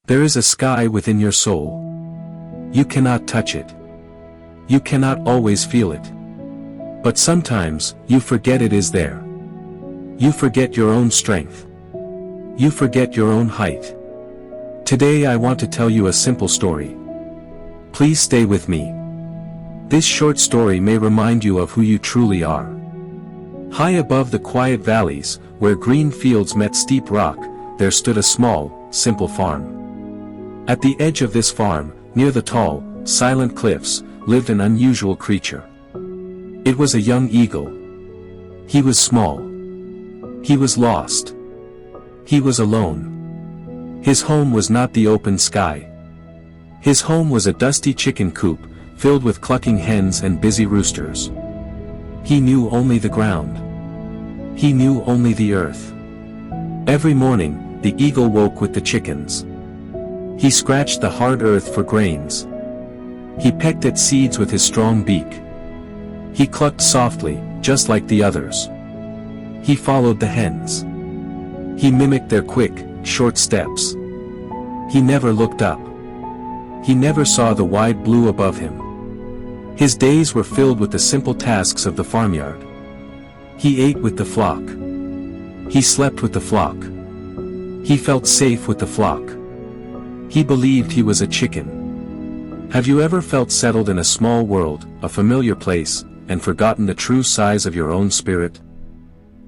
There is a sky within your soul. You cannot touch it. You cannot always feel it. But sometimes, you forget it is there. You forget your own strength. You forget your own height. Today I want to tell you a simple story. Please stay with me. This short story may remind you of who you truly are. High above the quiet valleys, where green fields met steep rock, there stood a small, simple farm. At the edge of this farm, near the tall, silent cliffs, lived an unusual creature. It was a young eagle. He was small. He was lost. He was alone. His home was not the open sky. His home was a dusty chicken coop, filled with clucking hens and busy roosters. He knew only the ground. He knew only the earth. Every morning, the eagle woke with the chickens. He scratched the hard earth for grains. He pecked at seeds with his strong beak. He clucked softly, just like the others. He followed the hens. He mimicked their quick, short steps. He never looked up. He never saw the wide blue above him. His days were filled with the simple tasks of the farmyard. He ate with the flock. He slept with the flock. He felt safe with the flock. He believed he was a chicken. Have you ever felt settled in a small world, a familiar place, and forgotten the true size of your own spirit?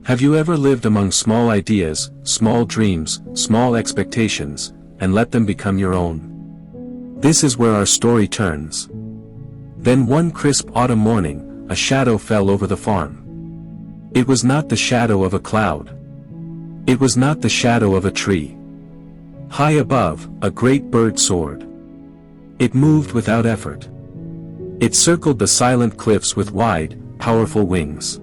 Have you ever lived among small ideas, small dreams, small expectations, and let them become your own? This is where our story turns. Then one crisp autumn morning, a shadow fell over the farm. It was not the shadow of a cloud. It was not the shadow of a tree. High above, a great bird soared. It moved without effort. It circled the silent cliffs with wide, powerful wings.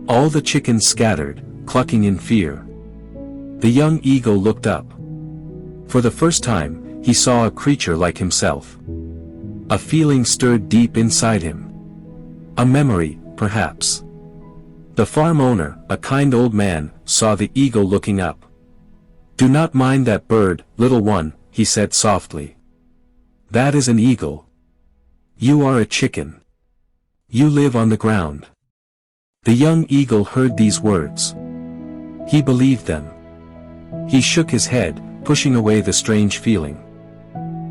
All the chickens scattered, clucking in fear. The young eagle looked up. For the first time, he saw a creature like himself. A feeling stirred deep inside him. A memory, perhaps. The farm owner, a kind old man, saw the eagle looking up. "Do not mind that bird, little one," he said softly. "That is an eagle. You are a chicken. You live on the ground." The young eagle heard these words. He believed them. He shook his head, pushing away the strange feeling.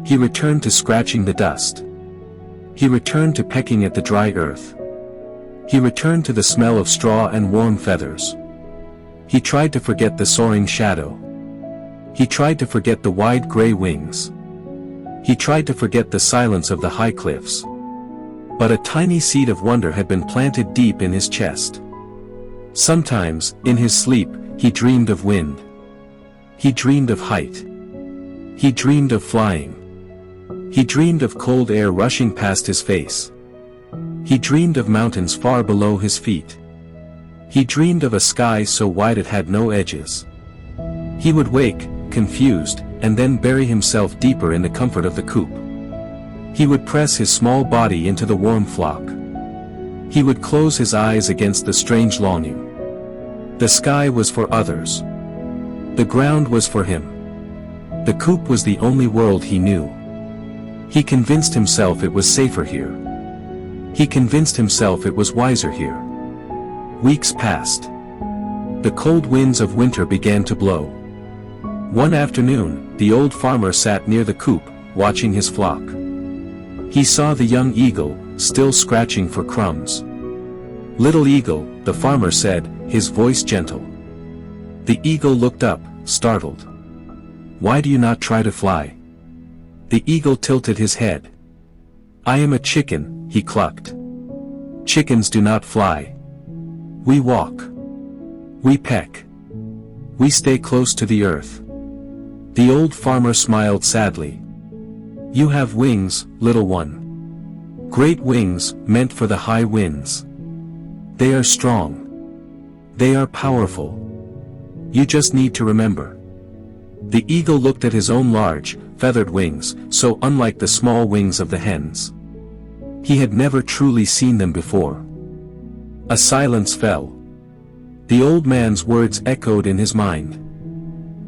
He returned to scratching the dust. He returned to pecking at the dry earth. He returned to the smell of straw and warm feathers. He tried to forget the soaring shadow. He tried to forget the wide gray wings. He tried to forget the silence of the high cliffs. But a tiny seed of wonder had been planted deep in his chest. Sometimes, in his sleep, he dreamed of wind. He dreamed of height. He dreamed of flying. He dreamed of cold air rushing past his face. He dreamed of mountains far below his feet. He dreamed of a sky so wide it had no edges. He would wake, confused, and then bury himself deeper in the comfort of the coop. He would press his small body into the warm flock. He would close his eyes against the strange longing. The sky was for others. The ground was for him. The coop was the only world he knew. He convinced himself it was safer here. He convinced himself it was wiser here. Weeks passed. The cold winds of winter began to blow. One afternoon, the old farmer sat near the coop, watching his flock. He saw the young eagle, still scratching for crumbs. "Little eagle," the farmer said, his voice gentle. The eagle looked up, startled. "Why do you not try to fly?" The eagle tilted his head. "I am a chicken," he clucked. "Chickens do not fly. We walk. We peck. We stay close to the earth." The old farmer smiled sadly. "You have wings, little one. Great wings, meant for the high winds. They are strong. They are powerful. You just need to remember." The eagle looked at his own large, feathered wings, so unlike the small wings of the hens. He had never truly seen them before. A silence fell. The old man's words echoed in his mind.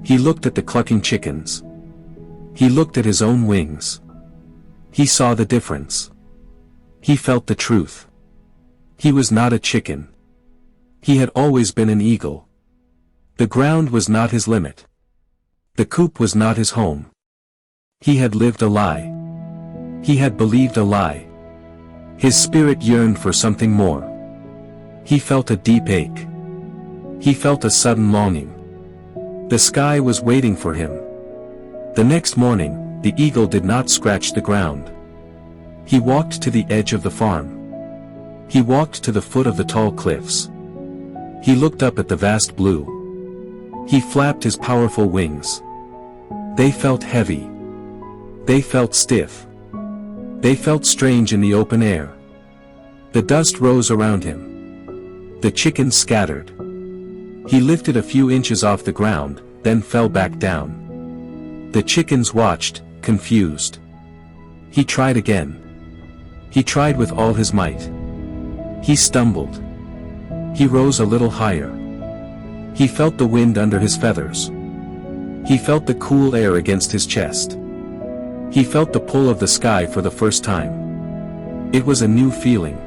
He looked at the clucking chickens. He looked at his own wings. He saw the difference. He felt the truth. He was not a chicken. He had always been an eagle. The ground was not his limit. The coop was not his home. He had lived a lie. He had believed a lie. His spirit yearned for something more. He felt a deep ache. He felt a sudden longing. The sky was waiting for him. The next morning, the eagle did not scratch the ground. He walked to the edge of the farm. He walked to the foot of the tall cliffs. He looked up at the vast blue. He flapped his powerful wings. They felt heavy. They felt stiff. They felt strange in the open air. The dust rose around him. The chickens scattered. He lifted a few inches off the ground, then fell back down. The chickens watched, confused. He tried again. He tried with all his might. He stumbled. He rose a little higher. He felt the wind under his feathers. He felt the cool air against his chest. He felt the pull of the sky for the first time. It was a new feeling.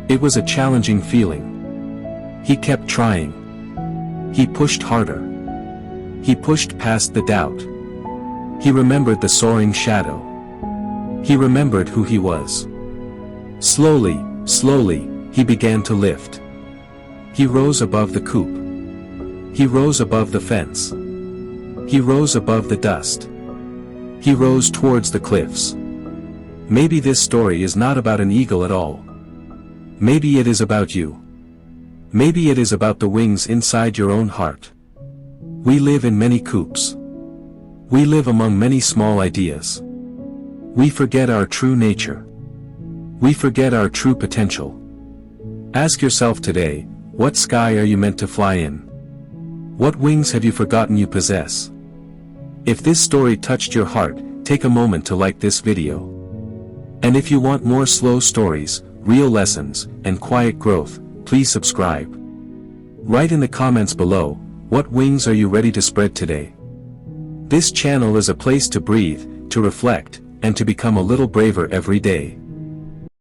It was a challenging feeling. He kept trying. He pushed harder. He pushed past the doubt. He remembered the soaring shadow. He remembered who he was. Slowly, slowly, he began to lift. He rose above the coop. He rose above the fence. He rose above the dust. He rose towards the cliffs. Maybe this story is not about an eagle at all. Maybe it is about you. Maybe it is about the wings inside your own heart. We live in many coops. We live among many small ideas. We forget our true nature. We forget our true potential. Ask yourself today, what sky are you meant to fly in? What wings have you forgotten you possess? If this story touched your heart, take a moment to like this video. And if you want more slow stories, real lessons, and quiet growth, please subscribe. Write in the comments below, what wings are you ready to spread today? This channel is a place to breathe, to reflect, and to become a little braver every day.